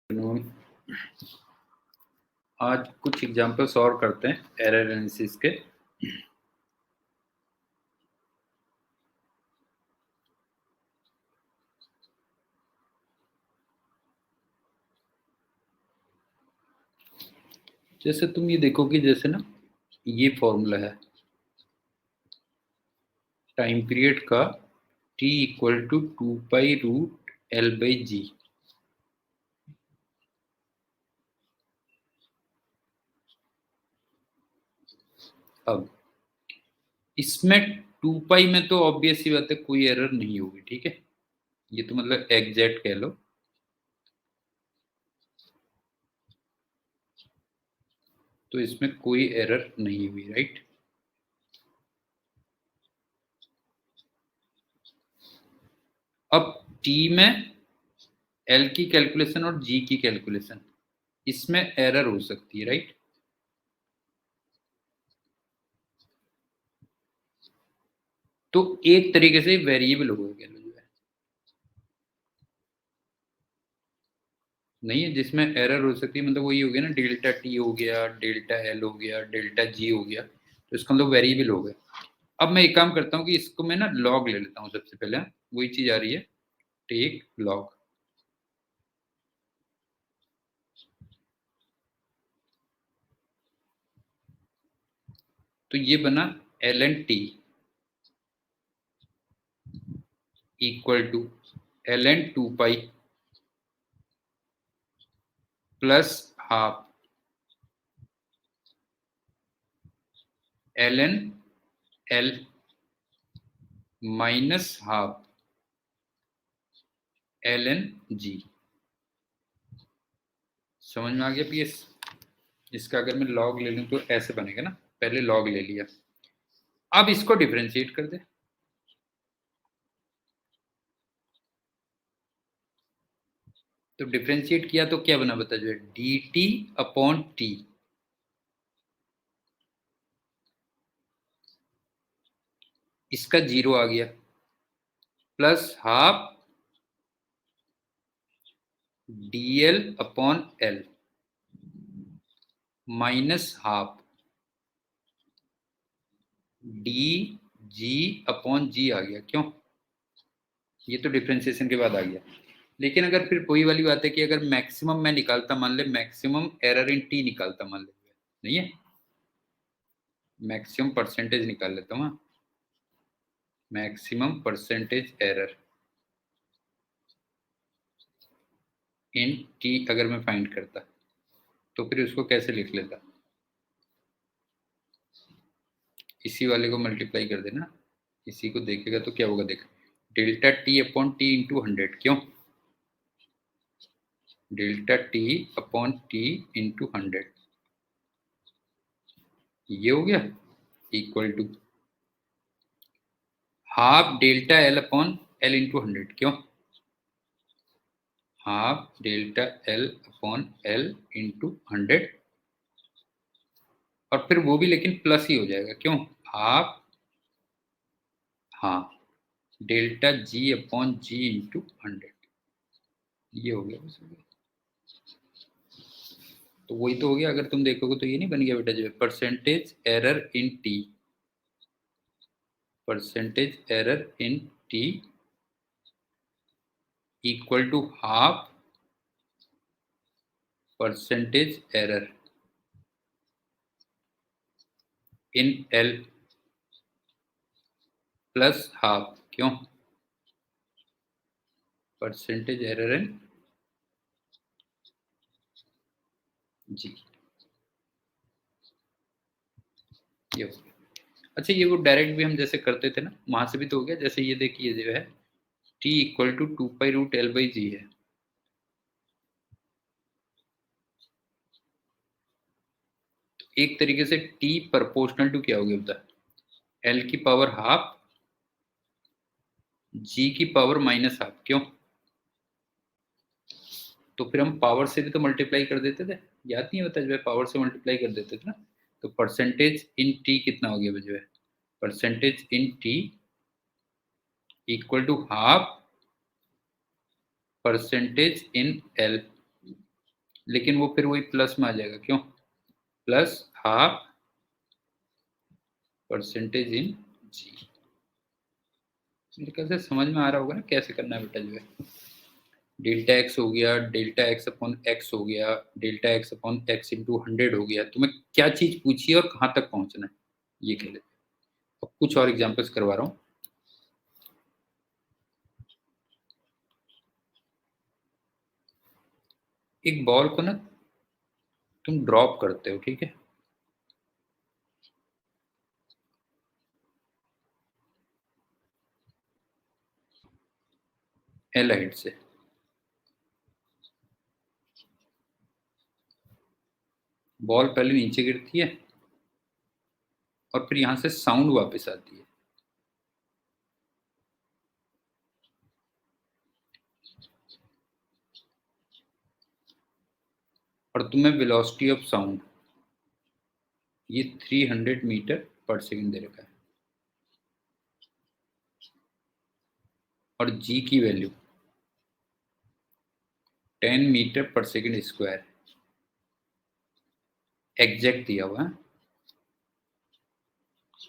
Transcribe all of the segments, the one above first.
Afternoon. आज कुछ example solve करते हैं एरर एनालिसिस के। जैसे तुम ये देखो कि जैसे ना ये फॉर्मूला है टाइम पीरियड का t इक्वल टू 2π√L/g। अब इसमें 2π में तो ऑब्वियस ही बात है कोई एरर नहीं होगी, ठीक है। ये तो मतलब एग्जैक्ट कह लो। तो इसमें कोई एरर नहीं हुई, राइट। अब t में l की कैलकुलेशन और g की कैलकुलेशन, इसमें एरर हो सकती है, राइट। तो एक तरीके से वेरिएबल हो गया जो है, नहीं है जिसमें एरर हो सकती है, मतलब वही हो गया ना, डेल्टा टी हो गया, डेल्टा एल हो गया, डेल्टा जी हो गया, तो इसका मतलब वेरिएबल हो गया। अब मैं एक काम करता हूँ कि इसको मैं ना लॉग ले लेता हूँ सबसे पहले। वही चीज आ रही है, टेक लॉग। तो ये बना ln t equal to ln 2π plus half ln l minus half ln g। समझ में आ गया पीएस। इसका अगर मैं लॉग ले लूं तो ऐसे बनेगा ना, पहले लॉग ले लिया, अब इसको डिफरेंशिएट कर दे। तो डिफरेंशिएट किया तो क्या बना बता, जो है dt अपॉन t। इसका जीरो आ गया, plus half dl upon l minus half dg upon g आ गया। क्यों? ये तो डिफरेंशिएशन के बाद आ गया। लेकिन अगर फिर वही वाली बात है कि अगर मैक्सिमम मैं निकालता, मान ले मैक्सिमम एरर इन t निकालता, मान ले, नहीं है, मैक्सिमम परसेंटेज निकाल लेता हूँ। मैक्सिमम परसेंटेज एरर इन t अगर मैं फाइंड करता तो फिर उसको कैसे लिख लेता, इसी वाले को मल्टीप्लाई कर देना, इसी को देखेगा तो क्या होगा, देख, delta T upon T into 100। क्यों? Delta T upon T into 100, ये हो गया equal to half delta L upon L into 100। क्यों? Half delta L upon L into 100, और फिर वो भी लेकिन प्लस ही हो जाएगा। क्यों? हाफ, हाँ, डेल्टा जी अपॉन जी इंटू 100, ये हो गया बस, हो गया। तो वही तो हो गया, अगर तुम देखोगे तो ये नहीं बन गया बेटा, जो है percentage error in T, percentage error in T equal to half percentage error in L plus half. क्यों? परसेंटेज एरर इन जी, ये हो गया। अच्छा, ये वो डायरेक्ट भी हम जैसे करते थे ना, वहां से भी तो हो गया। जैसे ये देखिए जो है t इक्वल टू 2π√L/g है, एक तरीके से t प्रोपोर्शनल टू क्या हो गया बता, l की पावर हाफ g की पावर माइनस हाफ। क्यों? तो फिर हम पावर से भी तो मल्टीप्लाई कर देते थे, याद नहीं होता, जो है पावर से मल्टीप्लाई कर देते थे ना। तो परसेंटेज इन टी कितना हो गया जो है, percentage in T equal to half percentage in L लेकिन वो फिर वही प्लस में आ जाएगा, क्यों? Plus half percentage in G. मेरे ख्याल से समझ में आ रहा होगा ना कैसे करना है बेटा जो है। डेल्टा एक्स हो गया, डेल्टा एक्स अपॉन एक्स हो गया, delta x upon x into 100 हो गया। तुम्हें क्या चीज पूछी है और कहाँ तक पहुंचना है ये कह लेते। अब कुछ और एग्जांपल्स करवा रहा हूँ। एक बॉल को ना तुम ड्रॉप करते हो, ठीक है? एल हाइट से। बॉल पहले नीचे गिरती है और फिर यहां से साउंड वापस आती है। और तुम्हें वेलोसिटी ऑफ साउंड ये 300 मीटर पर सेकंड दे रखा है। और जी की वैल्यू 10 मीटर पर सेकंड स्क्वायर एग्जैक्ट दिया हुआ है।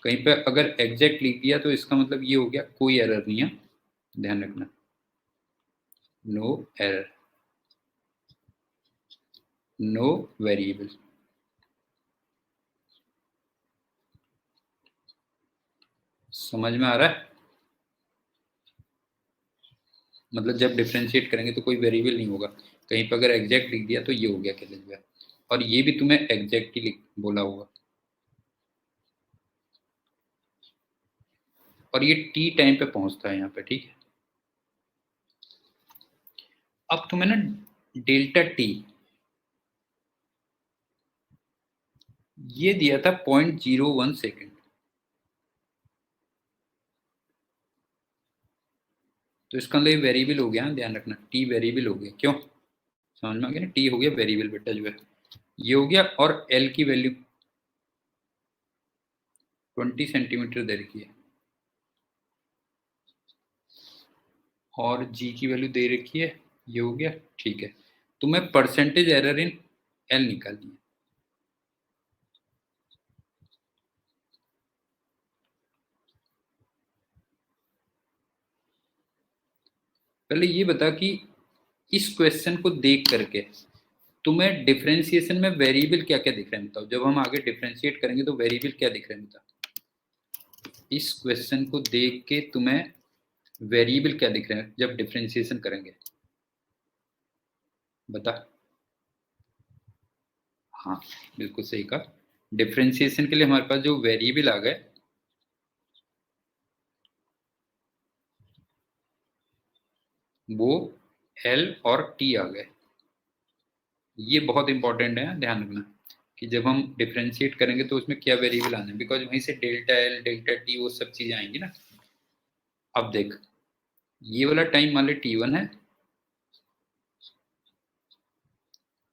कहीं पे अगर एग्जैक्ट लिख दिया तो इसका मतलब ये हो गया कोई एरर नहीं है, ध्यान रखना, नो एरर, नो वेरिएबल। समझ में आ रहा है? मतलब जब डिफ्रेंशिएट करेंगे तो कोई वेरिएबल नहीं होगा, कहीं पर अगर एग्जैक्ट लिख दिया तो ये हो गया क्या। और ये भी तुम्हें एग्जैक्ट ही लिख बोला होगा। और ये टी टाइम पे पहुंचता है यहाँ पे, ठीक है? अब तुम्हें ना डेल्टा टी ये दिया था 0.01 सेकेंड। तो इसका मतलब वेरिएबल हो गया ना, ध्यान रखना, टी वेरिएबल हो गया, क्यों? समझ में आ गया ना, टी हो गया वेरिएबल बेटा जो है, ये हो गया। और एल की वैल्यू 20 सेंटीमीटर दे रखी है और जी की वैल्यू दे रखी है, ये हो गया, ठीक है। तुम्हें परसेंटेज एरर इन एल निकालनी है। पहले ये बता कि इस क्वेश्चन को देख करके तुम्हें डिफरेंशिएशन में वेरिएबल क्या क्या दिख रहे हैं बताओ। जब हम आगे डिफरेंशिएट करेंगे तो वेरिएबल क्या दिख रहे हैं बताओ। इस क्वेश्चन को देख के तुम्हें वेरिएबल क्या दिख रहे हैं जब डिफरेंशिएशन करेंगे, बता। हाँ, बिल्कुल सही कहा। डिफरेंशिएशन के लिए हमारे पास जो वेरिएबल आ गए वो एल और टी आ गए। ये बहुत इंपॉर्टेंट है, ध्यान रखना कि जब हम डिफरेंशिएट करेंगे तो उसमें क्या वेरिएबल आना है, बिकॉज वहीं से डेल्टा एल डेल्टा टी वो सब चीजें आएंगी ना। अब देख, ये वाला टाइम मान ले T1 है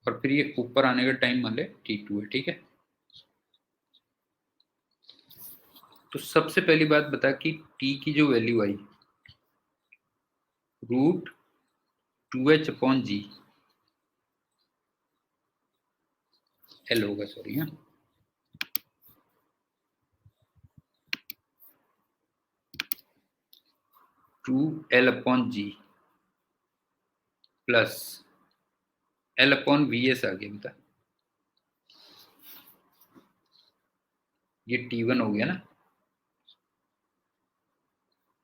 और फिर ये ऊपर आने का टाइम मान ले T2 है, ठीक है? तो सबसे पहली बात बता कि t की जो वैल्यू आई √2h/g एल होगा, सॉरी हाँ, 2l/g प्लस l/vs आ गया बता। ये T1 हो गया ना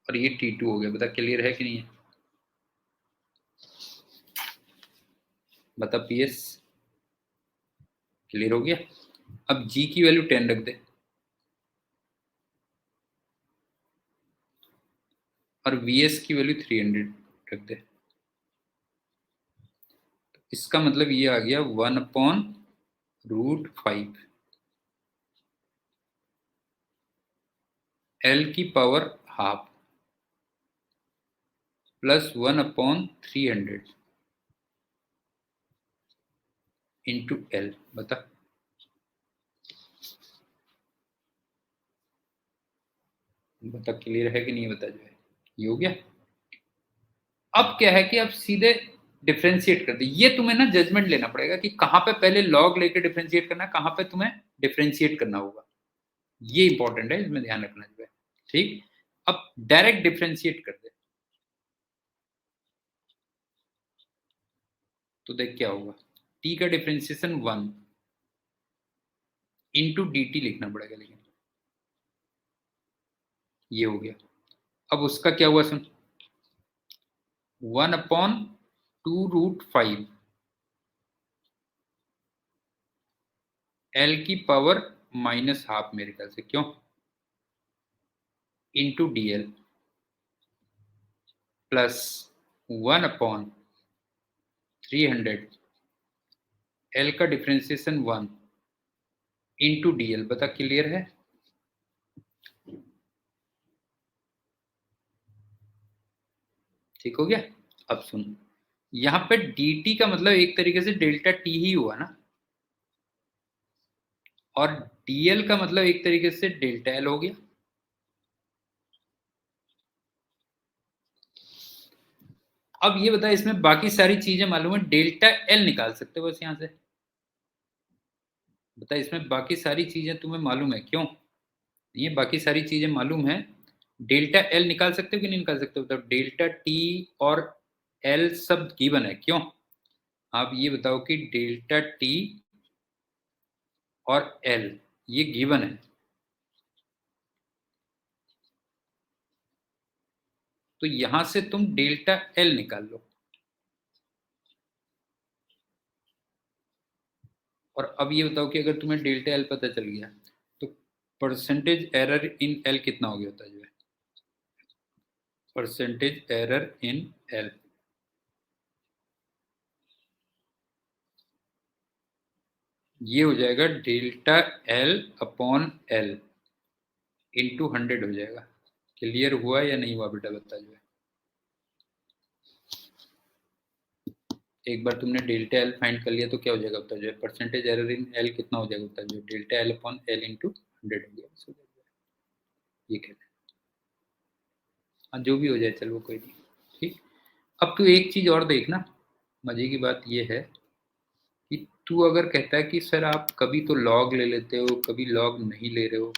और ये T2 हो गया, बता क्लियर है कि नहीं है? बता PS क्लियर हो गया। अब g की वैल्यू 10 रख दे और vs की वैल्यू 300 रख दे। इसका मतलब ये आ गया 1/√5 एल की power half plus 1/300 into L. बता बता क्लियर है कि नहीं, बता जो है। ये हो गया। अब क्या है कि अब सीधे डिफरेंशिएट कर दे। ये तुम्हें ना जजमेंट लेना पड़ेगा कि कहाँ पे पहले लॉग लेके डिफरेंशिएट करना है, कहाँ पे तुम्हें डिफरेंशिएट करना होगा। ये इंपॉर्टेंट है, इसमें ध्यान रखना जो है। ठीक, अब डायरेक्ट डिफरेंशिएट कर दे तो देख क्या होगा। टी का डिफरेंशिएशन 1 इंटू डी टी लिखना पड़ेगा, लेकिन ये हो गया। अब उसका क्या हुआ सुन, 1/2√5 एल की पावर -12 मेरे ख्याल से, क्यों, into D L plus 1/300 L का डिफरेंशिएशन 1 इंटू डी एल। बता क्लियर है? ठीक हो गया। अब सुन, यहाँ पे dt का मतलब एक तरीके से डेल्टा टी ही हुआ ना, और dl का मतलब एक तरीके से डेल्टा एल हो गया। अब ये बता, इसमें बाकी सारी चीजें मालूम है, डेल्टा एल निकाल सकते हो बस यहां से। बता, इसमें बाकी सारी चीजें तुम्हें मालूम है, क्यों ये बाकी सारी चीजें मालूम है, डेल्टा एल निकाल सकते हो कि नहीं निकाल सकते हो? मतलब डेल्टा टी और एल सब गिवन है, क्यों? आप ये बताओ कि डेल्टा टी और एल ये गिवन है, तो यहां से तुम डेल्टा एल निकाल लो। और अब ये बताओ कि अगर तुम्हें डेल्टा एल पता चल गया तो परसेंटेज एरर इन एल कितना हो गया होता जो है, परसेंटेज एरर इन एल, ये हो जाएगा delta L upon L into 100 हो जाएगा। क्लियर हुआ या नहीं हुआ बेटा, बता जो है। एक बार तुमने डेल्टा एल फाइंड कर लिया तो क्या हो जाएगा बता जो है, परसेंटेज एरर इन एल कितना हो जाएगा बता जो है, delta L upon L into 100 हो गया। ये कहते हैं, हाँ जो भी हो जाए चलो कोई नहीं। ठीक, अब तू एक चीज और देखना, मजे की बात ये है कि तू अगर कहता है कि सर आप कभी तो लॉग ले लेते हो, कभी लॉग नहीं ले रहे हो,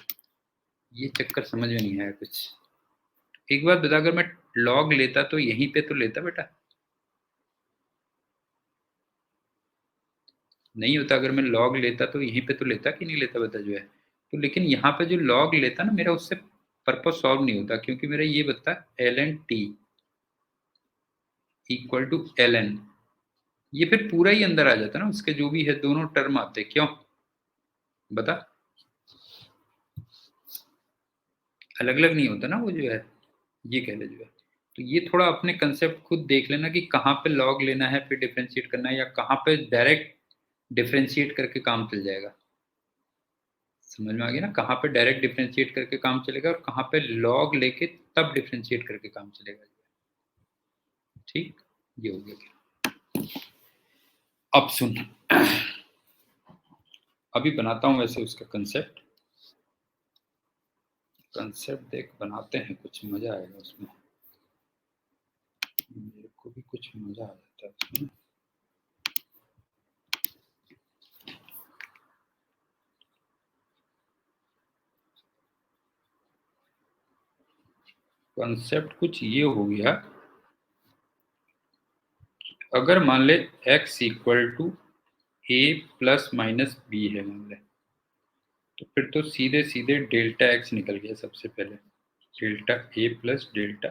ये चक्कर समझ में नहीं आया कुछ। एक बात बता, अगर मैं लॉग लेता तो यहीं पे तो लेता बेटा, नहीं होता। अगर मैं लॉग लेता तो यहीं पे तो लेता कि नहीं लेता, बता जो है। तो लेकिन यहाँ पे जो लॉग लेता ना, मेरा उससे पर्पज सॉल्व नहीं होता, क्योंकि मेरा ये बता L N T equal to L N, ये फिर पूरा ही अंदर आ जाता ना, उसके जो भी है दोनों टर्म आते, क्यों बता, अलग अलग नहीं होता ना वो जो है, ये कह ले जो है। तो ये थोड़ा अपने कंसेप्ट खुद देख लेना कि कहाँ पे लॉग लेना है फिर डिफरेंशिएट करना है, या कहाँ पे डायरेक्ट डिफरेंशिएट करके काम चल जाएगा। समझ में आ गया ना, कहाँ पे डायरेक्ट डिफरेंशिएट करके काम चलेगा और कहाँ पे लॉग लेके तब डिफरेंशिएट करके काम चलेगा। ठीक, ये हो गया। अब सुन, अभी बनाता हूँ वैसे उसका कंसेप्ट, कंसेप्ट देख बनाते हैं, कुछ मजा आएगा उसमें, मेरे को भी कुछ मजा आ जाता है उसमें। कंसेप्ट कुछ ये हो गया, अगर मान ले x equal to A plus minus B है मान ले, तो फिर तो सीधे सीधे डेल्टा x निकल गया सबसे पहले, डेल्टा ए प्लस डेल्टा,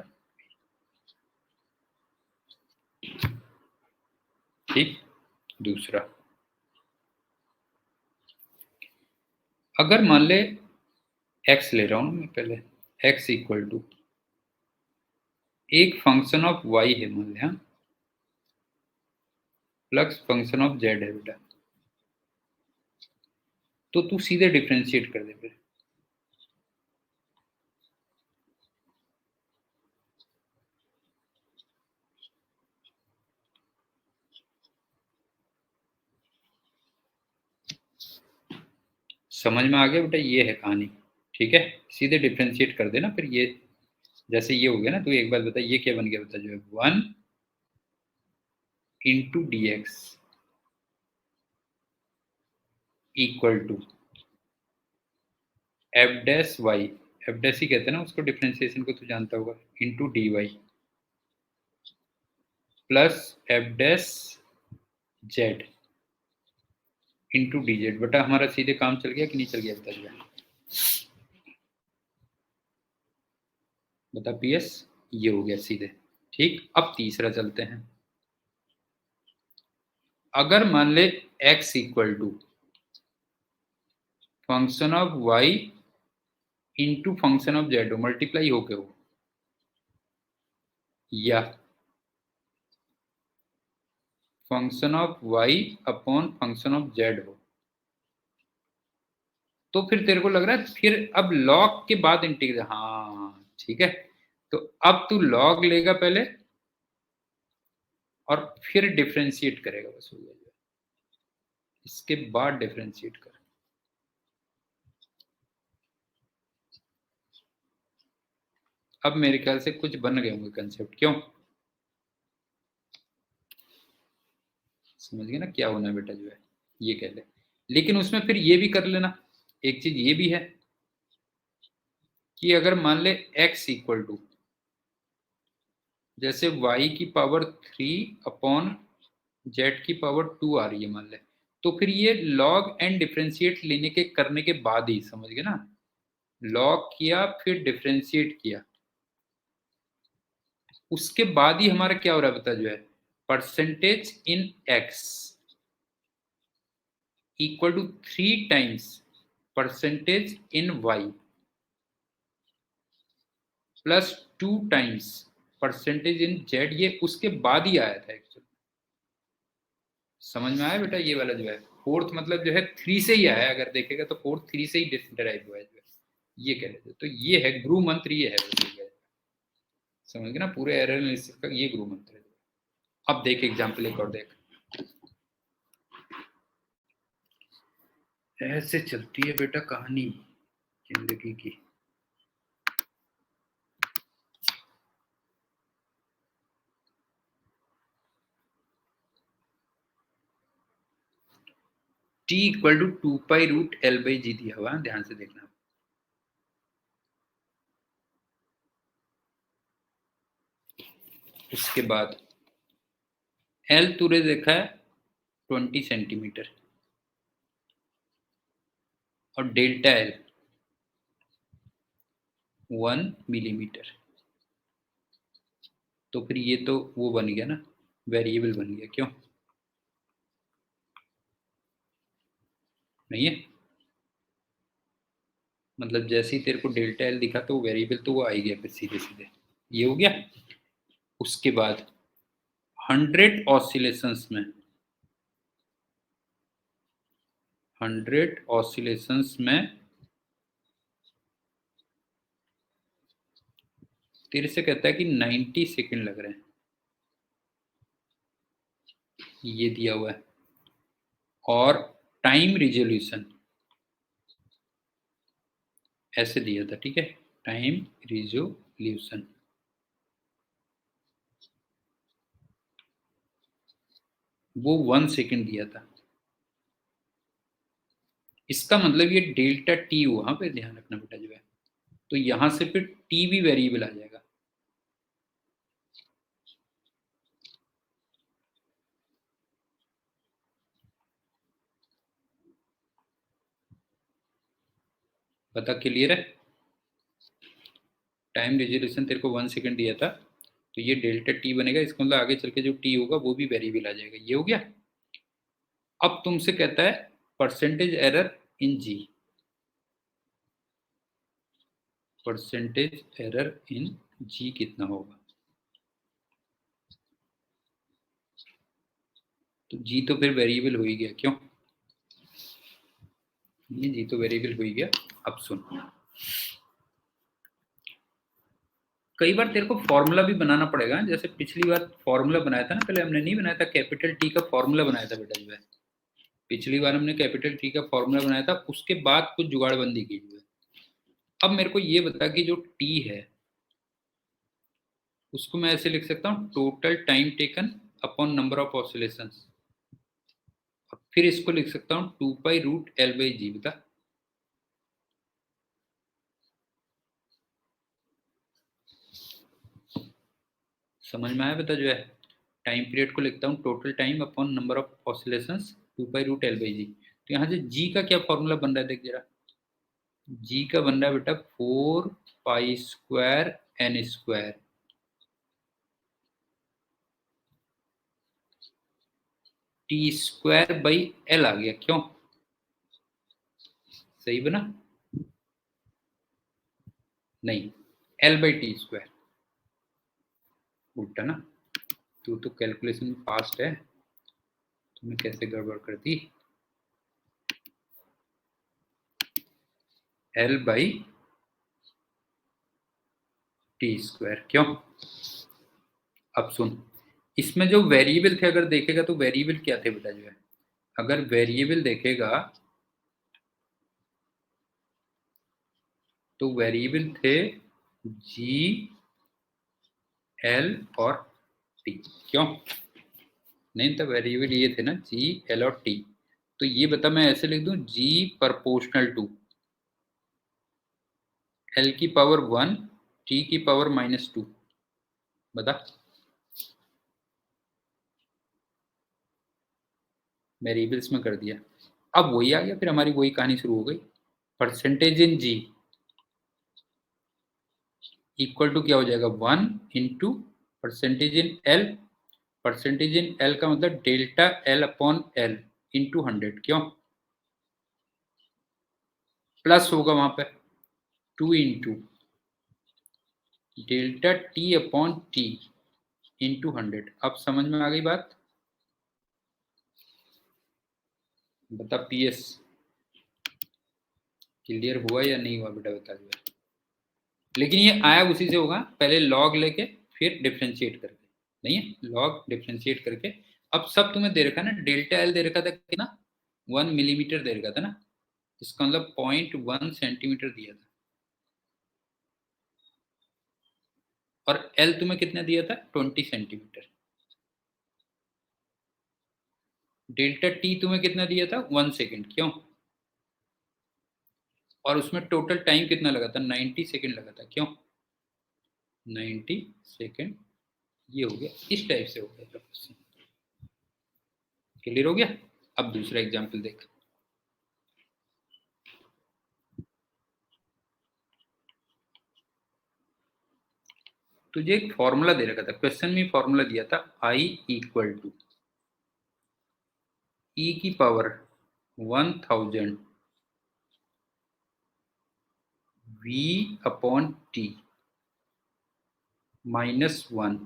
ठीक। दूसरा, अगर मान ले x ले रहा हूं मैं पहले, x इक्वल टू एक फंक्शन ऑफ y है मान ले, हाँ, प्लस फंक्शन ऑफ z है बेटा, तो तू सीधे डिफरेंशिएट कर दे फिर। समझ में आ गया बेटा, ये है कहानी। ठीक है, सीधे डिफरेंशिएट कर देना फिर। ये जैसे ये हो गया ना, तो एक बात बता ये क्या बन गया बता जो है, 1 into D X equal to F dash Y, F dash ही कहते हैं ना उसको, डिफ्रेंसिएशन को तो जानता होगा, into D Y plus F dash Z into D Z. बेटा हमारा सीधे काम चल गया कि नहीं चल गया, बता बता पीएस, ये हो गया सीधे। ठीक, अब तीसरा चलते हैं। अगर मान ले x equal to function of y into function of Z हो, मल्टीप्लाई होके हो, या function of y upon function of Z हो, तो फिर तेरे को लग रहा है फिर अब लॉग के बाद इंटीग्रेट, हाँ ठीक है, तो अब तू लॉग लेगा पहले और फिर डिफरेंशिएट करेगा, बस हो गया, इसके बाद डिफरेंशिएट कर। अब मेरे ख्याल से कुछ बन गए होंगे कंसेप्ट, क्यों? समझ गए ना क्या होना है बेटा, जो है ये कह ले। लेकिन उसमें फिर ये भी कर लेना, एक चीज ये भी है कि अगर मान ले x इक्वल टू जैसे y की पावर 3 अपॉन z की पावर 2 आ रही है मान ले, तो फिर ये log एंड डिफरेंशिएट लेने के करने के बाद ही, समझ गए ना, log किया फिर डिफरेंशिएट किया, उसके बाद ही हमारा क्या हो रहा है बता, जो है percentage in x equal to 3 times percentage in y plus 2 times percentage in z, ये उसके बाद ही आया था एक्चुअली। समझ में आया बेटा, ये वाला जो है फोर्थ मतलब जो है 3 से ही आया, अगर देखेगा तो फोर्थ 3 से ही डिराइव हुआ है, जो है ये कह रहे थे। तो ये है गुरु मंत्र, ये है, समझ गए ना, पूरे एरर एनालिसिस का ये गुरु मंत्र है। अब देख एग्जाम्पल एक और देख, ऐसे चलती है बेटा कहानी जिंदगी की। t इक्वल टू 2π√L/g दिया हुआ, ध्यान से देखना। उसके बाद L तूने देखा है 20 सेंटीमीटर और डेल्टा L 1 मिलीमीटर, तो फिर ये तो वो बन गया ना, वेरिएबल बन गया, क्यों नहीं है? मतलब जैसे ही तेरे को डेल्टा एल दिखा तो वेरिएबल तो वो आ ही गया फिर सीधे सीधे, ये हो गया। उसके बाद 100 ऑसिलेशंस में, 100 ऑसिलेशंस में तेरे से कहता है कि 90 सेकंड लग रहे हैं, ये दिया हुआ है। और टाइम रिजोल्यूशन ऐसे दिया था, ठीक है, टाइम रिजोल्यूशन वो 1 सेकंड दिया था। इसका मतलब ये डेल्टा टी वहां पे ध्यान रखना बेटा, जो है तो यहां से फिर टी भी वेरिएबल आ जाएगा। पता क्लियर है? टाइम रेजोल्यूशन तेरे को 1 सेकंड दिया था, तो ये डेल्टा टी बनेगा, इसका मतलब आगे चल के जो टी होगा वो भी वेरिएबल आ जाएगा, ये हो गया। अब तुमसे कहता है percentage error in G, percentage error in G कितना होगा, तो जी तो फिर वेरिएबल हो ही गया, क्यों, ये जी तो वेरिएबल हो ही गया। अब सुन, कई बार तेरे को फॉर्मूला भी बनाना पड़ेगा, जैसे पिछली बार फॉर्मूला बनाया था ना, पहले हमने नहीं बनाया था, कैपिटल टी का फॉर्मूला बनाया था बेटा, जो है पिछली बार हमने कैपिटल टी का फॉर्मूला बनाया था, उसके बाद कुछ जुगाड़बंदी की हुई है। अब मेरे को ये बता कि जो टी है उसको मैं ऐसे लिख सकता हूँ, total time taken upon number of oscillations, और फिर इसको लिख सकता हूँ 2π√L/G। बता, समझ में आया? बता जो है टाइम पीरियड को लिखता हूँ total time upon number of oscillations 2π√L/G। तो यहाँ से G का क्या फॉर्मूला बन रहा है देख जरा। G का बन रहा है बेटा 4π² T²/L आ गया। क्यों? सही बना? नहीं, L/T², उल्टा ना। तू तो कैलकुलेशन में फास्ट है, तुमने कैसे गड़बड़ कर दी। L/T²। क्यों? अब सुन, इसमें जो वेरिएबल थे अगर देखेगा तो वेरिएबल क्या थे बेटा जो है, अगर वेरिएबल देखेगा तो वेरिएबल थे G, L और T। क्यों? नहीं तो वेरिएबल ये थे ना G, L और T। तो ये बता, मैं ऐसे लिख दूं G प्रोपोर्शनल टू L की पावर 1 T की पावर -2। बता, वेरिएबल्स में कर दिया। अब वही आ गया, फिर हमारी वही कहानी शुरू हो गई। Percentage in G equal to क्या हो जाएगा 1 into percentage in L। Percentage in L का मतलब डेल्टा L/L इंटू 100। क्यों? प्लस होगा वहां पे 2 इंटू डेल्टा T/T इंटू 100। अब समझ में आ गई बात? बता PS क्लियर हुआ या नहीं हुआ बेटा, बता दो। लेकिन ये आया उसी से होगा, पहले लॉग लेके फिर डिफ्रेंशिएट करके। नहीं है, लॉग डिफ्रेंशिएट करके। अब सब तुम्हें दे रखा है ना, डेल्टा L दे रखा था कितना, 1 मिलीमीटर दे रखा था ना, इसका मतलब 0.1 सेंटीमीटर दिया था। और L तुम्हें कितना दिया था, 20 सेंटीमीटर। डेल्टा T तुम्हें कितना दिया था, 1 सेकेंड। क्यों? और उसमें टोटल टाइम कितना लगा था, 90 सेकेंड लगा था। क्यों? 90 सेकेंड। ये हो गया, इस टाइप से हो गया क्वेश्चन। क्लियर हो गया? अब दूसरा एग्जाम्पल देख। तुझे एक फॉर्मूला दे रखा था, क्वेश्चन में फॉर्मूला दिया था I इक्वल टू E की पावर 1000 V/T -1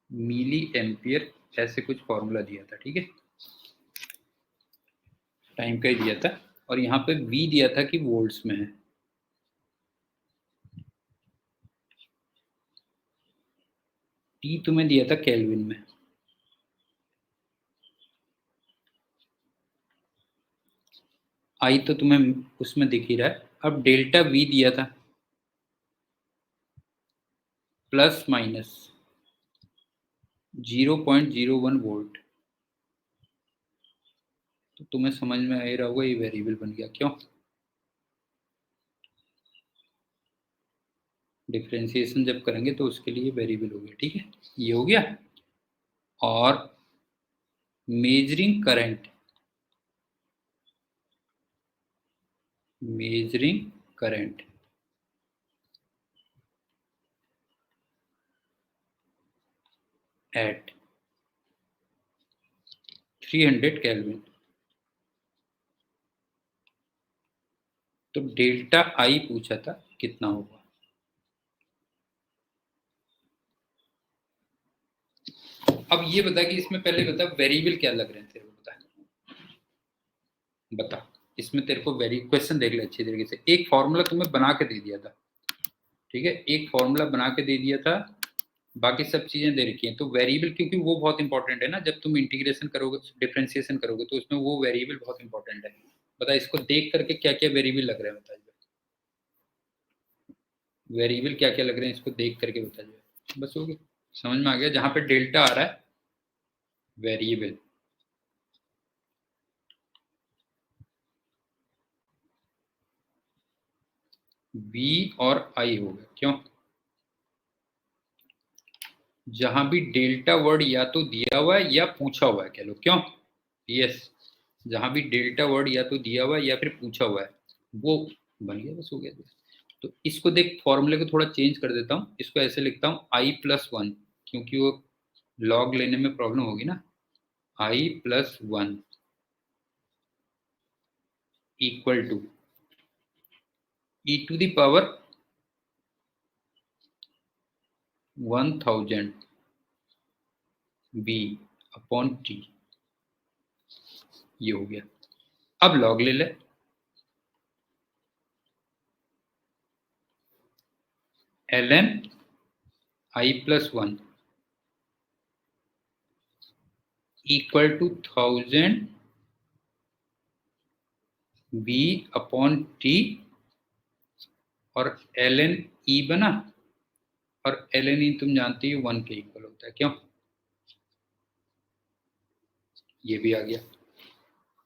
मिली एम्पियर, ऐसे कुछ फॉर्मूला दिया था। ठीक है, टाइम का ही दिया था, और यहाँ पे V दिया था कि वोल्ट्स में है। T तुम्हें दिया था केल्विन में। I तो तुम्हें उसमें दिख ही रहा है। अब डेल्टा V दिया था ±0.01 वोल्ट। तो तुम्हें समझ में आ ही रहा होगा, ये वेरिएबल बन गया। क्यों? डिफ्रेंसिएशन जब करेंगे तो उसके लिए वेरिएबल हो गया। ठीक है, ये हो गया। और measuring current, measuring current eight 300 kelvin. तो डेल्टा आई पूछा था कितना होगा। अब ये बता कि इसमें पहले बता वेरिएबल क्या लग रहे थे, बता बता। इसमें तेरे को वेरी क्वेश्चन देख ले अच्छी तरीके से। एक फॉर्मूला तुम्हें बना के दे दिया था, ठीक है, एक फॉर्मूला बना के दे दिया था, बाकी सब चीजें दे रखी हैं। तो वेरिएबल, क्योंकि वो बहुत इंपॉर्टेंट है ना, जब तुम इंटीग्रेशन करोगे, डिफरेंशिएशन करोगे, तो उसमें वो वेरिएबल बहुत इंपॉर्टेंट है। बता इसको देख करके क्या क्या वेरिएबल लग रहे हैं, बता। वेरिएबल क्या क्या लग रहे हैं इसको देख करके बता, बस हो गया। समझ में आ गया? जहां पे डेल्टा आ रहा है वेरिएबल, v और i हो गया। क्यों? जहां भी डेल्टा वर्ड या तो दिया हुआ है या पूछा हुआ है, कह लो। क्यों? यस, जहां भी डेल्टा वर्ड या तो दिया हुआ है या फिर पूछा हुआ है, वो बन गया, बस हो गया। तो इसको देख, फॉर्मूले को थोड़ा चेंज कर देता हूँ, इसको ऐसे लिखता हूँ i+1, क्योंकि वो लॉग लेने में प्रॉब्लम होगी ना। i+1 equal to e⁻, 1000 b upon t, ये हो गया। अब लॉग ले ले, ln i+1 equal to 1000 b upon t, और ln e बना, और ln e तुम जानते हो 1 के इक्वल होता है। क्यों? ये भी आ गया।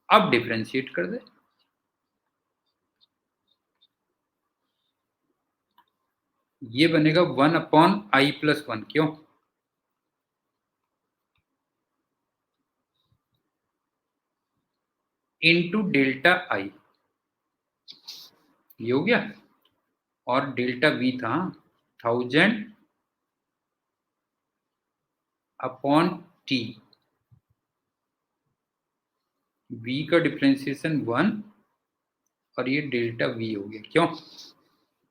अब डिफरेंशिएट कर दे, ये बनेगा 1/i+1। क्यों? इनटू डेल्टा आई, ये हो गया। और डेल्टा v था 1000 अपॉन t, v का डिफरेंशिएशन 1, और ये डेल्टा v हो गया। क्यों?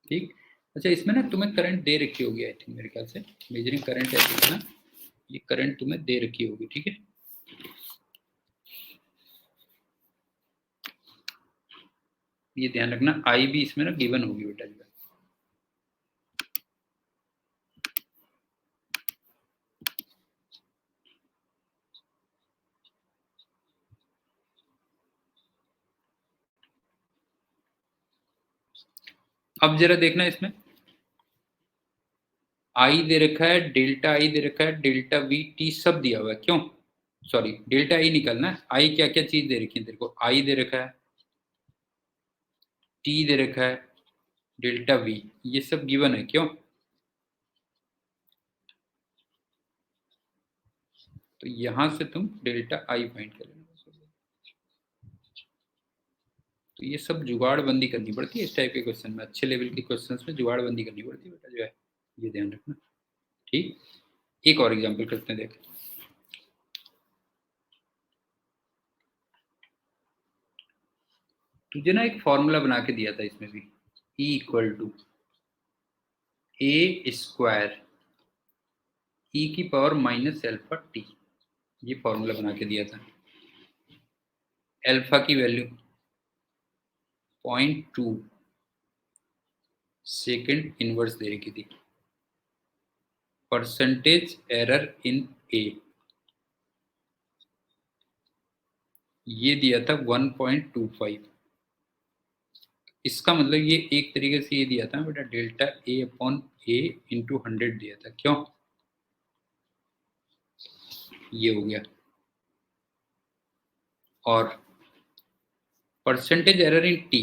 ठीक। अच्छा, इसमें ना तुम्हें करंट दे रखी होगी, आई थिंक, मेरे ख्याल से मेजरिंग करंट है ना, ये करंट तुम्हें दे रखी होगी। ठीक है, ये ध्यान रखना, आई भी इसमें ना गिवन होगी बेटा जी। अब जरा देखना, इसमें आई दे रखा है, डेल्टा आई दे रखा है, डेल्टा वी टी सब दिया हुआ है। क्यों? सॉरी, डेल्टा आई निकलना है। आई क्या क्या चीज दे रखी है तेरे को? आई दे रखा है, टी दे रखा है, डेल्टा वी, ये सब गिवन है। क्यों? तो यहां से तुम डेल्टा आई फाइंड कर लेना। तो ये सब जुगाड़बंदी करनी पड़ती है इस टाइप के क्वेश्चन में, अच्छे लेवल के क्वेश्चंस में जुगाड़बंदी करनी पड़ती है बेटा जो है, ये ध्यान रखना। ठीक, एक और एग्जांपल करते हैं, देख। तुझे ना एक फॉर्मूला बना के दिया था इसमें भी, E equal to a square e⁻⁻ ये फॉर्मूला बना के दिया था। अल्फा की वैल्यू 0.2 सेकेंड इनवर्स दे रखी थी। परसेंटेज एरर इन ए ये दिया था 1.25। इसका मतलब ये एक तरीके से ये दिया था बेटा, delta A upon A into 100 दिया था। क्यों? ये हो गया। और परसेंटेज एरर इन टी,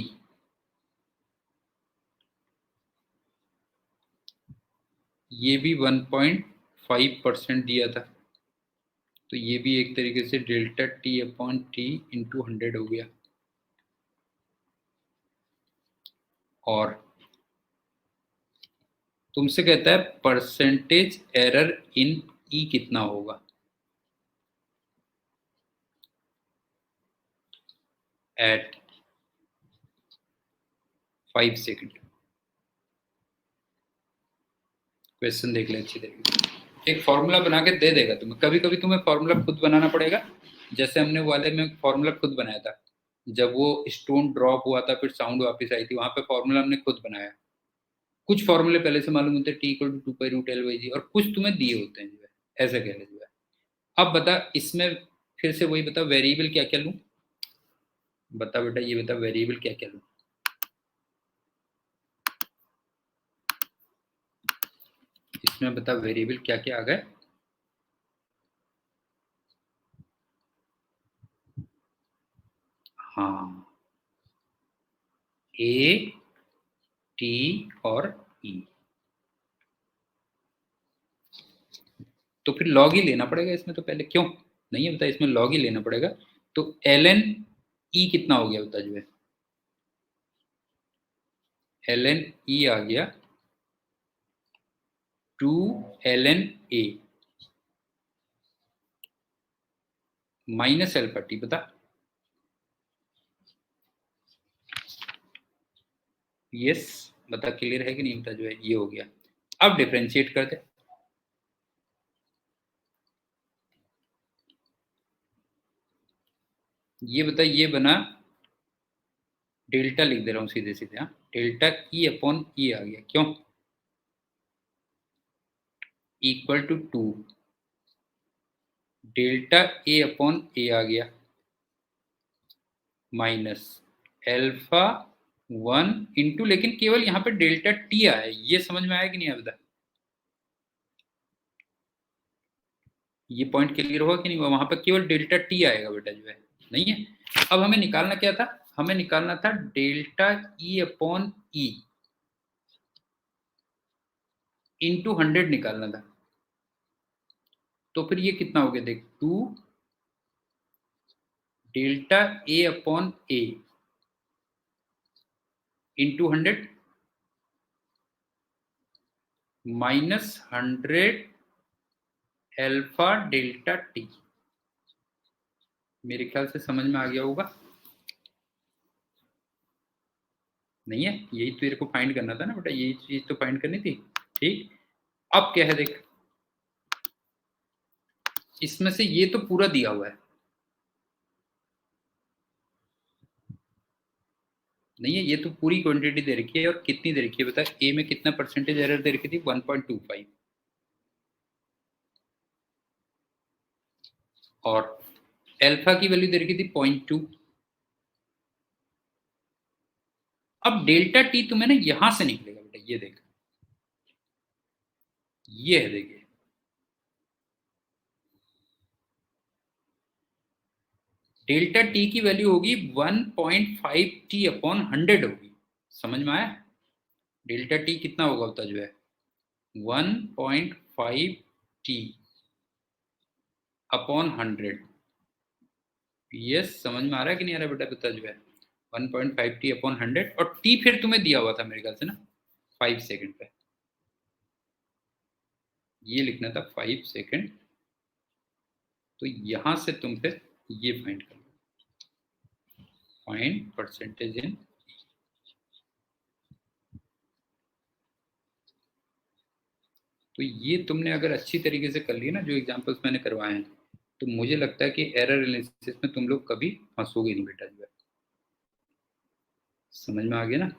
ये भी 1.5% दिया था। तो ये भी एक तरीके से delta T upon T into 100 हो गया। और तुमसे कहता है परसेंटेज एरर इन ई कितना होगा एट 5 सेकेंड। क्वेश्चन देख ले अच्छी तरीके से, एक फॉर्मूला बना के दे देगा तुम्हें। कभी कभी तुम्हें फॉर्मूला खुद बनाना पड़ेगा, जैसे हमने वाले में फॉर्मूला खुद बनाया था, जब वो स्टोन ड्रॉप हुआ था फिर साउंड वापस आई थी, वहां पे फॉर्मूला हमने खुद बनाया। कुछ फॉर्मूले पहले से मालूम होते हैं, टी इक्वल टू 2π√L/g, और कुछ तुम्हें दिए होते हैं जो है, ऐसा कह ले जो है। अब बता, इसमें फिर से वही बता, वेरिएबल क्या क्या लूं? बता बेटा, ये बता वेरिएबल क्या क्या लूं? इसमें इसमें बता वेरिएबल क्या क्या आ गए। हाँ, ए, टी और ई। तो फिर लॉग ही लेना पड़ेगा इसमें तो पहले, क्यों नहीं है बता, इसमें लॉग ही लेना पड़ेगा। तो ln ई कितना हो गया बता जो है, ln ई आ गया 2 ln a minus alpha T, बता। यस, बता क्लियर है कि नहीं बता जो है, ये हो गया। अब डिफरेंशिएट कर दे। ये बता, ये बना डेल्टा, लिख दे रहा हूँ सीधे सीधे, हाँ, डेल्टा ई अपॉन ई आ गया, क्यों, equal to 2 delta A upon A आ गया माइनस एल्फा 1 इंटू, लेकिन केवल यहाँ पे डेल्टा टी आया, ये समझ में आया कि नहीं बता, ये पॉइंट क्लियर हुआ कि नहीं हुआ, वहां पर केवल डेल्टा टी आएगा बेटा जो है, नहीं है। अब हमें निकालना क्या था, हमें निकालना था delta E upon E into 100 निकालना था। तो फिर ये कितना हो गया देख, 2 delta A upon A into 100 minus 100 alpha delta T. मेरे ख्याल से समझ में आ गया होगा, नहीं है, यही तो तेरे को फाइंड करना था ना बेटा, यही चीज तो फाइंड करनी थी। ठीक, अब क्या है देख, इसमें से ये तो पूरा दिया हुआ है, नहीं है, ये तो पूरी क्वांटिटी दे रखी है, और कितनी दे रखी है बता, ए में कितना परसेंटेज एरर दे रखी थी, 1.25, और अल्फा की वैल्यू दे रखी थी 0.2। अब डेल्टा टी तुम्हें ना यहां से निकलेगा बेटा, ये देख, ये है देखिए, डेल्टा टी की वैल्यू होगी 1.5 टी अपॉन 100 होगी, समझ में आया। डेल्टा टी कितना होगा बता जो है, 1.5 टी अपॉन 100। यस, समझ में आ रहा है कि नहीं आ रहा बेटा, बता जो है 1.5 टी अपॉन 100, और टी फिर तुम्हें दिया हुआ था मेरे ख्याल से ना 5 सेकंड पे, ये लिखना था 5 सेकंड। तो यहां से तुम फिर ये फाइंड कर लो, फाइंड परसेंटेज इन। तो ये तुमने अगर अच्छी तरीके से कर लिया ना, जो एग्जांपल्स मैंने करवाए हैं, तो मुझे लगता है कि एरर एनालिसिस में तुम लोग कभी फंसोगे नहीं बेटा जो है, समझ में आ गया ना,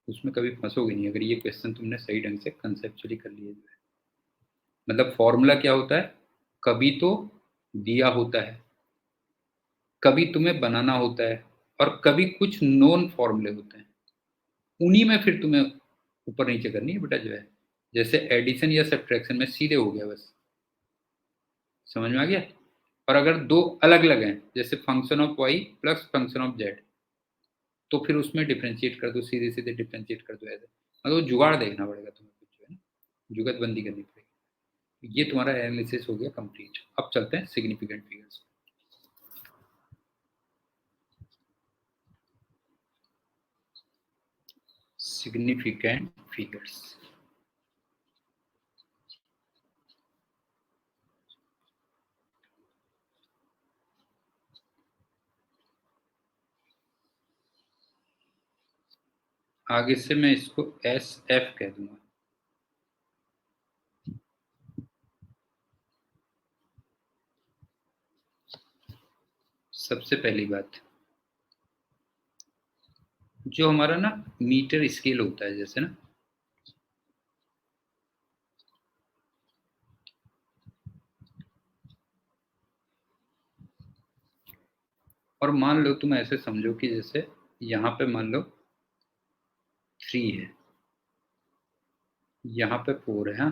उसमें कभी फंसोगे नहीं अगर ये क्वेश्चन तुमने सही ढंग से कंसेप्चुअली कर लिए जो है। मतलब फॉर्मूला क्या होता है, कभी तो दिया होता है, कभी तुम्हें बनाना होता है, और कभी कुछ नोन फॉर्मूले होते हैं, उन्हीं में फिर तुम्हें ऊपर नीचे करनी है बेटा जो है। जैसे एडिशन या सब्ट्रैक्शन में सीधे हो गया बस, समझ में आ गया। और अगर दो अलग अलग हैं, जैसे function of Y plus function of Z, तो फिर उसमें डिफ्रेंशिएट कर दो, सीधे सीधे डिफ्रेंशिएट कर दो ऐसे, मतलब जुगाड़ देखना पड़ेगा तुम्हें कुछ जो है ना, जुगतबंदी करनी पड़ेगी। ये तुम्हारा एनालिसिस हो गया कंप्लीट। अब चलते हैं सिग्निफिकेंट फिगर्स। सिग्निफिकेंट फिगर्स, आगे से मैं इसको एस एफ कह दूंगा। सबसे पहली बात, जो हमारा ना मीटर स्केल होता है जैसे ना, और मान लो तुम ऐसे समझो कि जैसे यहाँ पे मान लो 3 है, यहाँ पे 4 है, हाँ,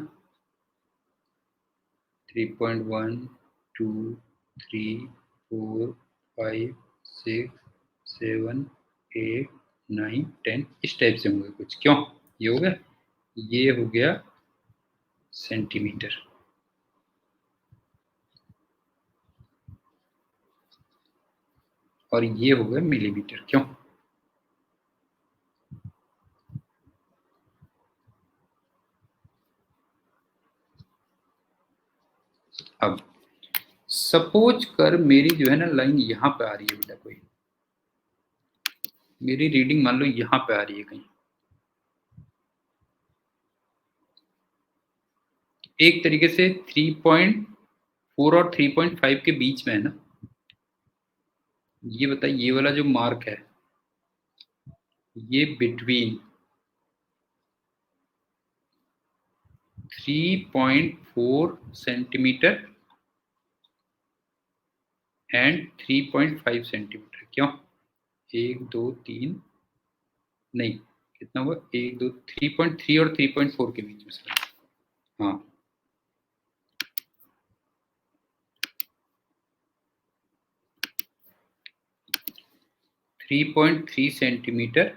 3.1 2 3 4 5 6 7 8 9 10 इस टाइप से होंगे कुछ। क्यों ये हो गया? ये हो गया सेंटीमीटर और ये हो गया मिलीमीटर। क्यों? अब सपोज कर मेरी जो है ना लाइन यहां पे आ रही है बेटा, कोई मेरी रीडिंग मान लो यहां पे आ रही है कहीं, एक तरीके से 3.4 और 3.5 के बीच में है ना। ये बताइए ये वाला जो मार्क है ये बिटवीन 3.4 सेंटीमीटर एंड 3.5 सेंटीमीटर। क्यों? 1 2 3 नहीं, कितना हुआ? 1 2 3.3 और 3.4 के बीच में सर। हाँ 3.3 सेंटीमीटर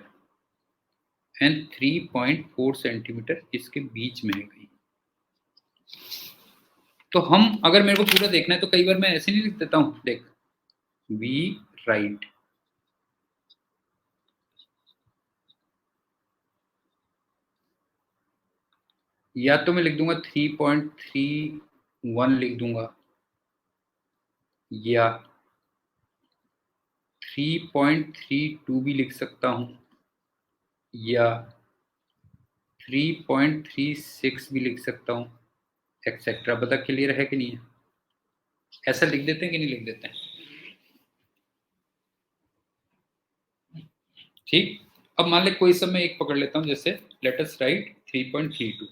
एंड 3.4 सेंटीमीटर इसके बीच में है कहीं। तो हम अगर मेरे को पूरा देखना है तो कई बार मैं ऐसे नहीं लिख देता हूं, देख वी राइट या तो मैं लिख दूंगा 3.31 लिख दूंगा या 3.32 भी लिख सकता हूं या 3.36 भी लिख सकता हूं एक्सेट्रा। बता क्लियर है कि नहीं है? ऐसा लिख देते हैं कि नहीं लिख देते हैं? ठीक। अब मान ले कोई सब मैं एक पकड़ लेता हूं, जैसे let us right 3.32।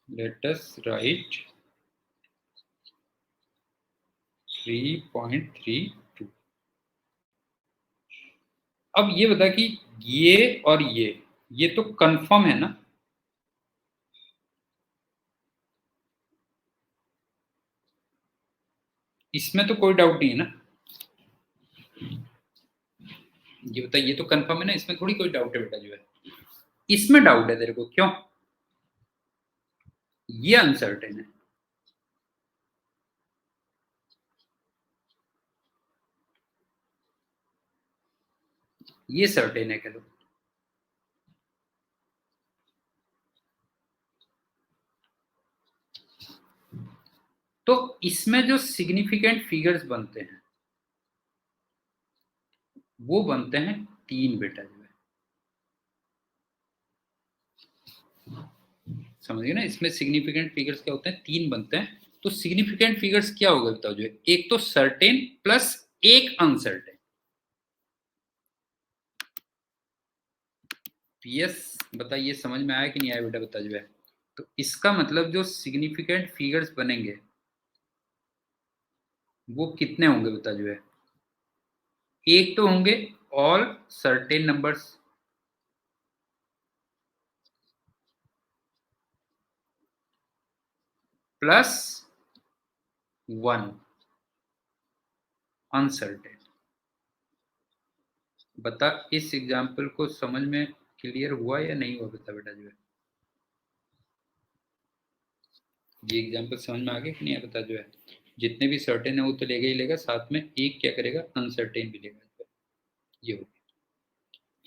Let us right 3.32। अब ये बता कि ये और ये तो कंफर्म है ना? इसमें तो कोई डाउट नहीं है ना? ये बता ये तो कंफर्म है ना, इसमें थोड़ी कोई डाउट है बेटा जो है। इसमें डाउट है तेरे को, क्यों? ये अनसर्टेन है। ये सर्टेन है कह लो। तो इसमें जो सिग्निफिकेंट फिगर्स बनते हैं वो बनते हैं 3 बेटा जो है। समझ गए ना? इसमें सिग्निफिकेंट फिगर्स क्या होते हैं? 3 बनते हैं। तो सिग्निफिकेंट फिगर्स क्या होगा बताओ जो है? एक तो सर्टेन प्लस एक अनसर्टेन। यस बताइए समझ में आया कि नहीं आया बेटा? बता जो है। तो इसका मतलब जो सिग्निफिकेंट फिगर्स बनेंगे वो कितने होंगे बता जो है? एक तो होंगे all certain numbers plus 1 uncertain. बता इस एग्जाम्पल को समझ में क्लियर हुआ या नहीं हुआ? बता बेटा जो है ये एग्जाम्पल समझ में आ गया कि नहीं है? बता जो है जितने भी सर्टेन है वो तो लेगा ही लेगा, साथ में एक क्या करेगा? अनसर्टेन भी लेगा। ये हो गया।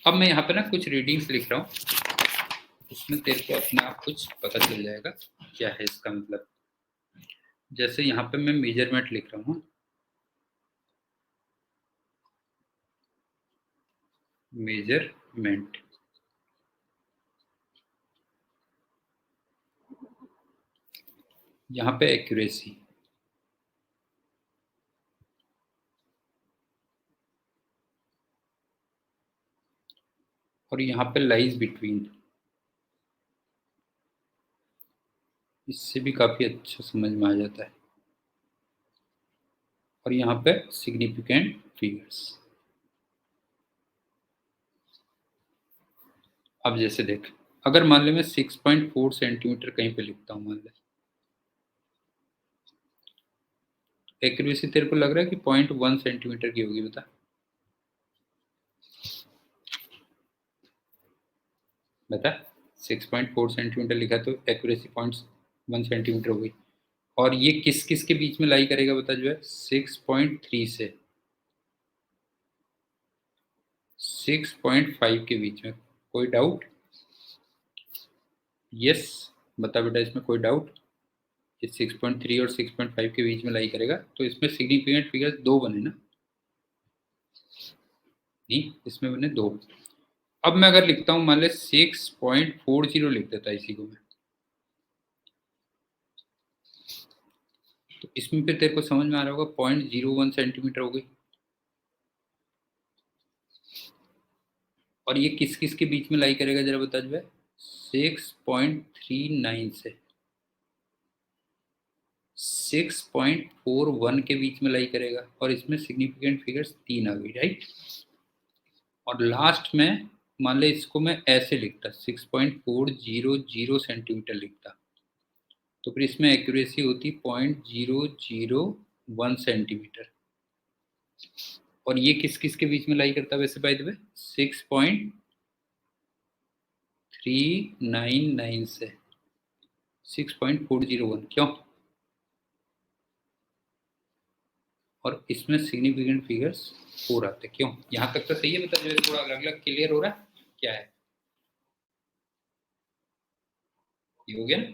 अब मैं यहाँ पे ना कुछ रीडिंग्स लिख रहा हूँ, उसमें तेरे को अपने आप कुछ पता चल जाएगा क्या है इसका मतलब। जैसे यहाँ पे मैं मेजरमेंट लिख रहा हूँ, मेजरमेंट। यहाँ पे एक्यूरेसी, और यहाँ पे लाइज बिटवीन। इससे भी काफी अच्छा समझ में आ जाता है। और यहाँ पे सिग्निफिकेंट फिगर्स। अब जैसे देख अगर मान ले मैं 6.4 सेंटीमीटर कहीं पे लिखता हूँ, मान ले एक्यूरेसी तेरे को लग रहा है कि 0.1 सेंटीमीटर की होगी, बता बता। 6.4 सेंटीमीटर लिखा तो एक्यूरेसी 0.1 सेंटीमीटर हो गई। और ये किस किस के बीच में लाई करेगा बता, जो है 6.3 से 6.5 के बीच में। कोई डाउट? यस, बता बेटा, इसमें कोई डाउट? ये 6.3 और 6.5 के बीच में लाई करेगा, तो इसमें सिग्निफिकेंट फिगर दो बने ना? नहीं, इसमें बने दो। अब मैं अगर लिखता हूं, मान ले 6.40 लिख देता इसी को मैं, तो इसमें फिर तेरे को समझ में आ रहा होगा 0.01 सेंटीमीटर हो गई। और ये किस किस के बीच में लाई करेगा जरा बता जो है, 6.39 से 6.41 के बीच में लाई करेगा, और इसमें सिग्निफिकेंट फिगर्स 3 आ गई, राइट। और लास्ट में मान ले इसको मैं ऐसे लिखता, 6.400 सेंटीमीटर लिखता, तो फिर इसमें एक्यूरेसी होती 0.001 सेंटीमीटर। और ये किस किस के बीच में लाई करता वैसे बाय द वे, 6.399 से 6.401, क्यों? और इसमें सिग्निफिकेंट फिगर्स 4 आते, क्यों? यहाँ तक तो सही है, बता जो थोड़ा अलग अलग क्लियर हो रहा है क्या है, ये हो गया ना।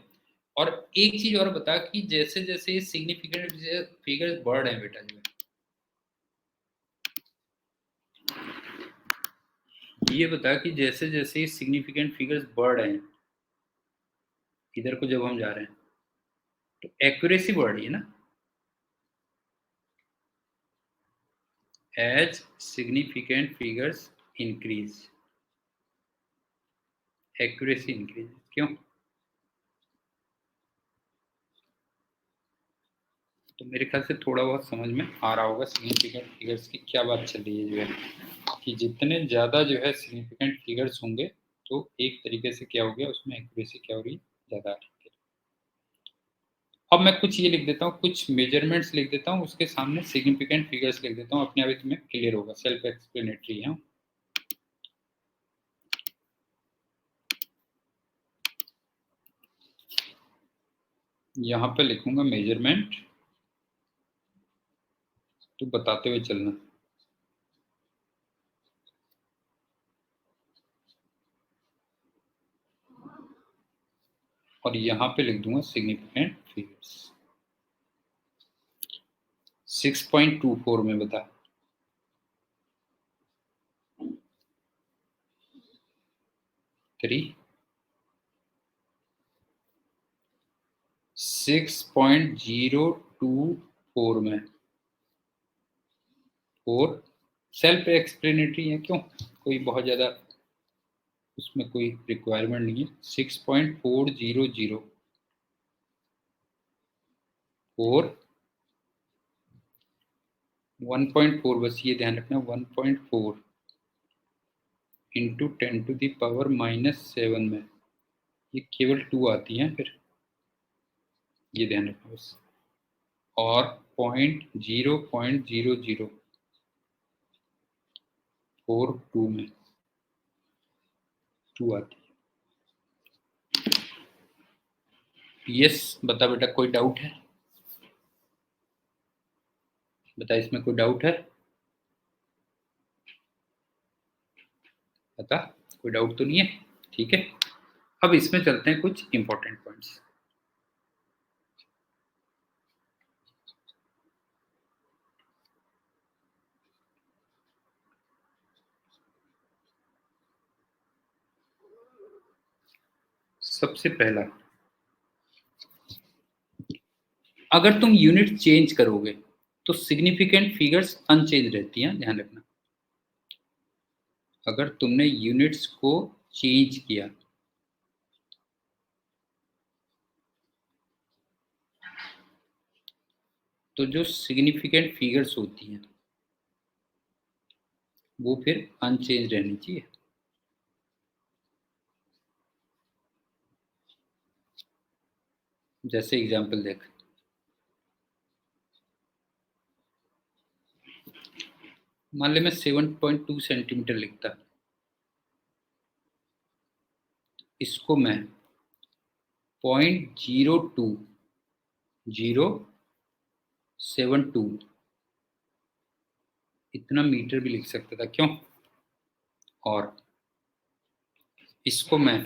और एक चीज और बता कि जैसे जैसे सिग्निफिकेंट फिगर्स बढ़ रहे हैं बेटा, जो ये बता कि जैसे जैसे सिग्निफिकेंट फिगर्स बढ़ रहे हैं इधर को जब हम जा रहे हैं, तो एक्यूरेसी बढ़ रही है ना। As significant figures increase, accuracy increase, क्यों? तो मेरे ख्याल से थोड़ा बहुत समझ में आ रहा होगा सिग्निफिकेंट फिगर्स की क्या बात चल रही है, जो है कि जितने ज़्यादा जो है सिग्निफिकेंट फिगर्स होंगे, तो एक तरीके से क्या हो गया, उसमें एक्यूरेसी क्या हो रही है, ज़्यादा आ रही है। अब मैं कुछ ये लिख देता हूँ, कुछ मेजरमेंट्स लिख देता हूँ, उसके सामने सिग्निफिकेंट फिगर्स लिख देता हूँ, अपने आप ही तुम्हें क्लियर होगा, सेल्फ एक्सप्लेनेटरी है। यहाँ पे लिखूंगा मेजरमेंट, तो बताते हुए चलना। और यहाँ पे लिख दूंगा सिग्निफिकेंट फिगर्स। 6.24 में बता, 3, 6.024 में 4, सेल्फ एक्सप्लेनेटरी है, क्यों? कोई बहुत ज़्यादा उसमें कोई रिक्वायरमेंट नहीं है। 6.400 4 1.4, बस ये ध्यान रखना, 1.4 इंटू 10⁻⁻7 में ये केवल 2 आती हैं, फिर ये ध्यान रखना बस। और 0.0042 में 2 आती है। यस, बता बेटा, कोई डाउट है? बता, इसमें कोई डाउट है? बता, कोई डाउट तो नहीं है? ठीक है, अब इसमें चलते हैं कुछ इंपॉर्टेंट पॉइंट्स। सबसे पहला, अगर तुम यूनिट चेंज करोगे तो सिग्निफिकेंट फिगर्स अनचेंज रहती हैं, ध्यान रखना। अगर तुमने यूनिट्स को चेंज किया तो जो सिग्निफिकेंट फिगर्स होती हैं वो फिर अनचेंज रहनी चाहिए। जैसे एग्जाम्पल देख, मान ले मैं 7.2 सेंटीमीटर लिखता, इसको मैं 0.02072 इतना मीटर भी लिख सकता था, क्यों? और इसको मैं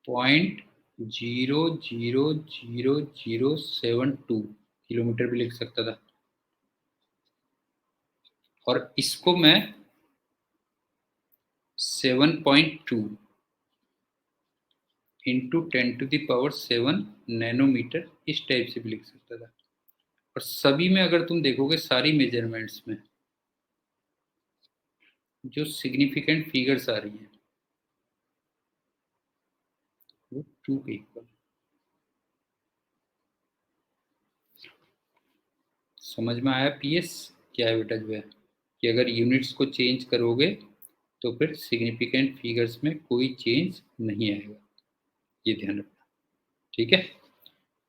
0.00072 किलोमीटर भी लिख सकता था, और इसको मैं 7.2 इंटू 10⁻⁷ नैनोमीटर इस टाइप से भी लिख सकता था। और सभी में अगर तुम देखोगे, सारी मेजरमेंट्स में जो सिग्निफिकेंट फिगर्स आ रही हैं वो 2 के इक्वल। समझ में आया पीएस क्या है बेटा? जो है कि अगर यूनिट्स को चेंज करोगे तो फिर सिग्निफिकेंट फिगर्स में कोई चेंज नहीं आएगा, ये ध्यान रखना, ठीक है।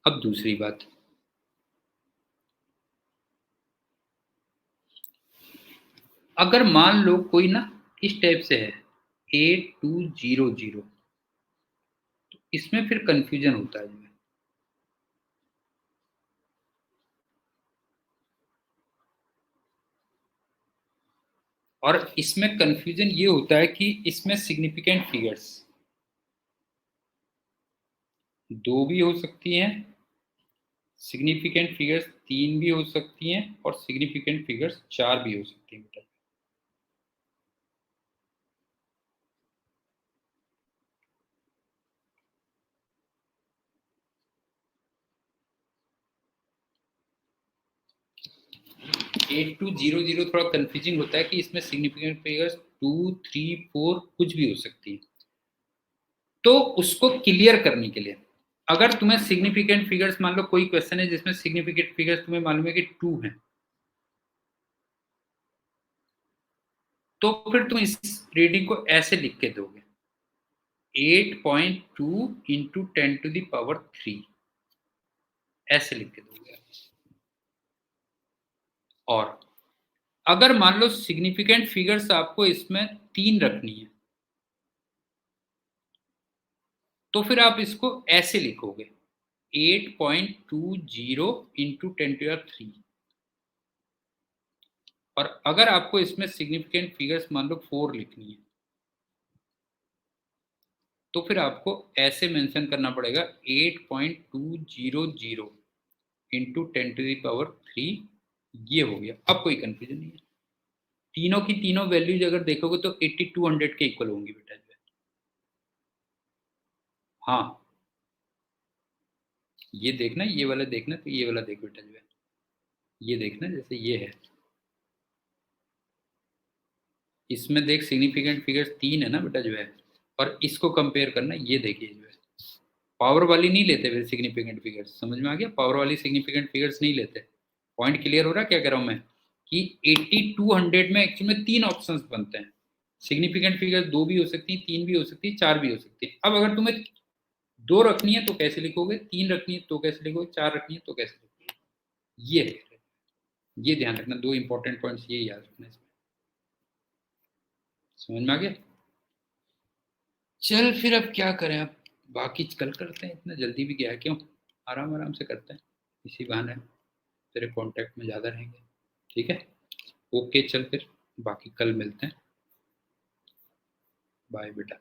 अब दूसरी बात, अगर मान लो कोई ना इस टाइप से है 8200, तो इसमें फिर कंफ्यूजन होता है। और इसमें कंफ्यूजन ये होता है कि इसमें सिग्निफिकेंट फिगर्स 2 भी हो सकती हैं, सिग्निफिकेंट फिगर्स 3 भी हो सकती हैं, और सिग्निफिकेंट फिगर्स 4 भी हो सकती हैं बेटा। 8200 थोड़ा कंफ्यूजिंग होता है कि इसमें सिग्निफिकेंट फिगर्स 2, 3, 4 कुछ भी हो सकती है। तो उसको क्लियर करने के लिए, अगर तुम्हें सिग्निफिकेंट फिगर्स, मान लो कोई क्वेश्चन है जिसमें सिग्निफिकेंट फिगर्स तुम्हें मालूम है कि 2 है, तो फिर तुम इस रीडिंग को ऐसे लिख के दोगे 8.2 इंटू 10⁻3 ऐसे लिख के दोगे। और अगर मान लो सिग्निफिकेंट फिगर्स आपको इसमें 3 रखनी है, तो फिर आप इसको ऐसे लिखोगे 8.20 इंटू 10⁻3। और अगर आपको इसमें सिग्निफिकेंट फिगर्स मान लो 4 लिखनी है, तो फिर आपको ऐसे मेंशन करना पड़ेगा 8.200 इंटू 10⁻3। ये हो गया, अब कोई कंफ्यूजन नहीं है। तीनों की तीनों वैल्यूज अगर देखोगे तो 8200 के इक्वल होंगी बेटा। हाँ, ये देखना, ये वाला देखना, तो ये वाला देख बेटा, जो है ये देखना, जैसे ये है, इसमें देख सिग्निफिकेंट फिगर्स 3 है ना बेटा, जो है। और इसको कंपेयर करना, ये देखिए जो है पावर वाली नहीं लेते फिर सिग्निफिकेंट फिगर्स, समझ में आ गया? पावर वाली सिग्निफिकेंट फिगर्स नहीं लेते। पॉइंट क्लियर हो रहा है क्या कह रहा हूं मैं? कि 8200 में एक्चुअली में 3 ऑप्शंस बनते हैं। सिग्निफिकेंट फिगर्स 2 भी हो सकती है, 3 भी हो सकती है, 4 भी हो सकती है। अब अगर तुम्हें 2 रखनी है तो कैसे लिखोगे, 3 रखनी है तो कैसे लिखोगे, 4 रखनी है तो कैसे लिखोगे? ये है, ये ध्यान रखना, 2 इंपॉर्टेंट पॉइंट्स ये याद रखना इसमें। समझ में आ गया? चल फिर अब क्या करें, अब बाकी कल करते हैं, इतना जल्दी भी गया है क्यों, आराम आराम से करते हैं, इसी बहाने तेरे कांटेक्ट में ज़्यादा रहेंगे, ठीक है। ओके चल फिर, बाकी कल मिलते हैं, बाय बेटा।